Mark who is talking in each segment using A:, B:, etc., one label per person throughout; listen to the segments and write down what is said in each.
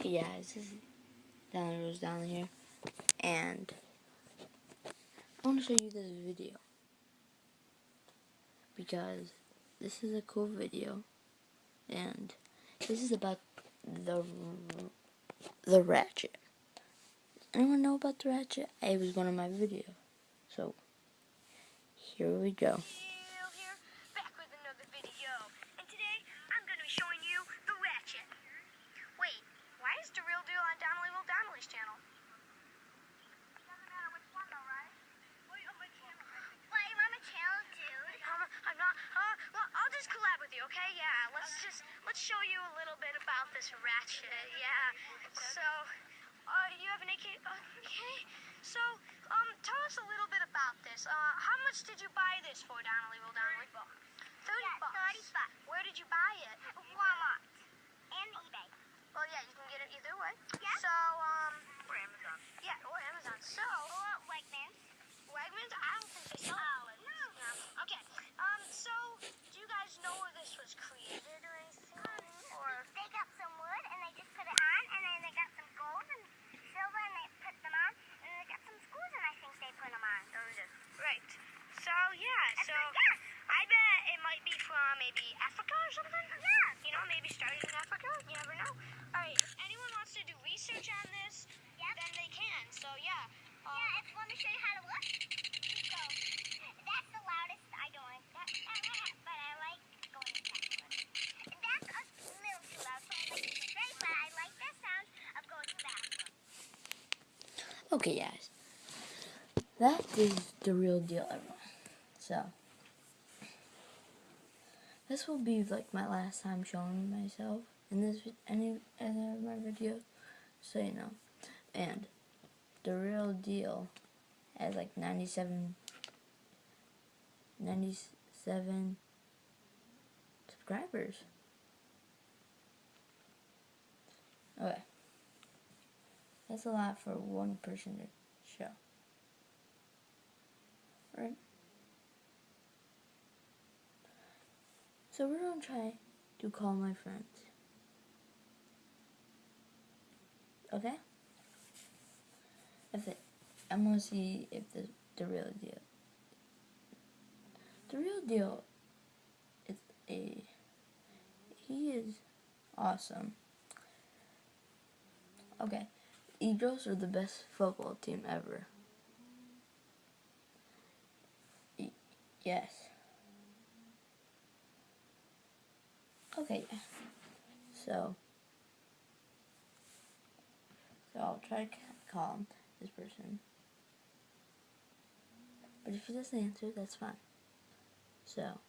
A: Okay, yeah, this is down here, and I want to show you this video because this is a cool video, and this is about the ratchet. Anyone know about the ratchet? It was one of my videos, so here we go.
B: Here, back with another video, and today I'm going to be showing you the ratchet. Wait, why is the real deal on Donnelly's channel? Doesn't matter which one though, right? Why on my channel? Why you on my channel, dude? I'm not. Well, I'll just collab with you, okay? Yeah. Let's show you a little bit about this ratchet. Yeah. So, you have an AK. Okay. So, tell us a little bit about this. How much did you buy this for, Donnelly? $30 bucks. $30. Where did you buy it? Walmart and eBay. Well, yeah, you can get it either way. Yeah. So, or Amazon. Yeah, or Amazon. So, or Wegmans. Wegmans? I don't think they sell it. No. Okay. So, do you guys know where this was created or anything? Or they got some wood and they just put it on, and then they got some gold and silver and they put them on, and then they got some screws and I think they put them on. Right. So, yeah. I bet it might be from maybe Africa or something. Yeah. You know, maybe started in Africa. You never know. All right. If anyone wants to do research on this, then they can. So, yeah. Yeah, if you want me to show you how to look, go. That's the loudest. I don't like that, but I like going backwards. That's a little too loud, so I like it straight, but I like the sound of going backwards.
A: Okay, guys, that is the real deal, everyone. So, this will be like my last time showing myself in any of my videos, so you know. And the real deal has like 97 subscribers. Okay, that's a lot for one person to show, right? So we're gonna try to call my friends. Okay? I'm gonna see if the real deal. The real deal is he is awesome. Okay, Eagles are the best football team ever. Yes. Okay. So I'll try to call this person. But if he doesn't answer, that's fine. So,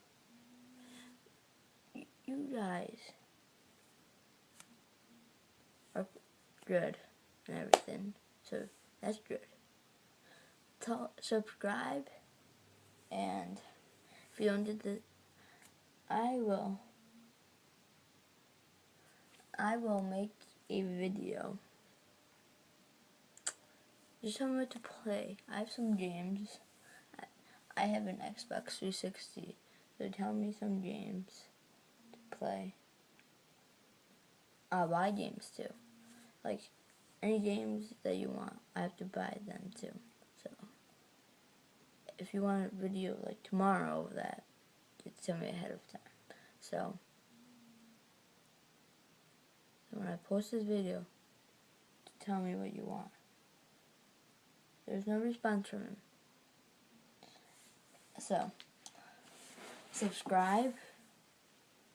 A: you guys are good and everything. So, that's good. Subscribe, and if you don't do this, I will make a video. Just tell me what to play. I have some games. I have an Xbox 360, so tell me some games to play. I'll buy games too. Like, any games that you want, I have to buy them too. So, if you want a video like tomorrow of that, just tell me ahead of time. So when I post this video, tell me what you want. There's no response from him. So, subscribe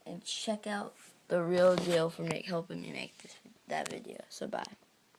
A: and check out the real deal for helping me make that video. So, bye.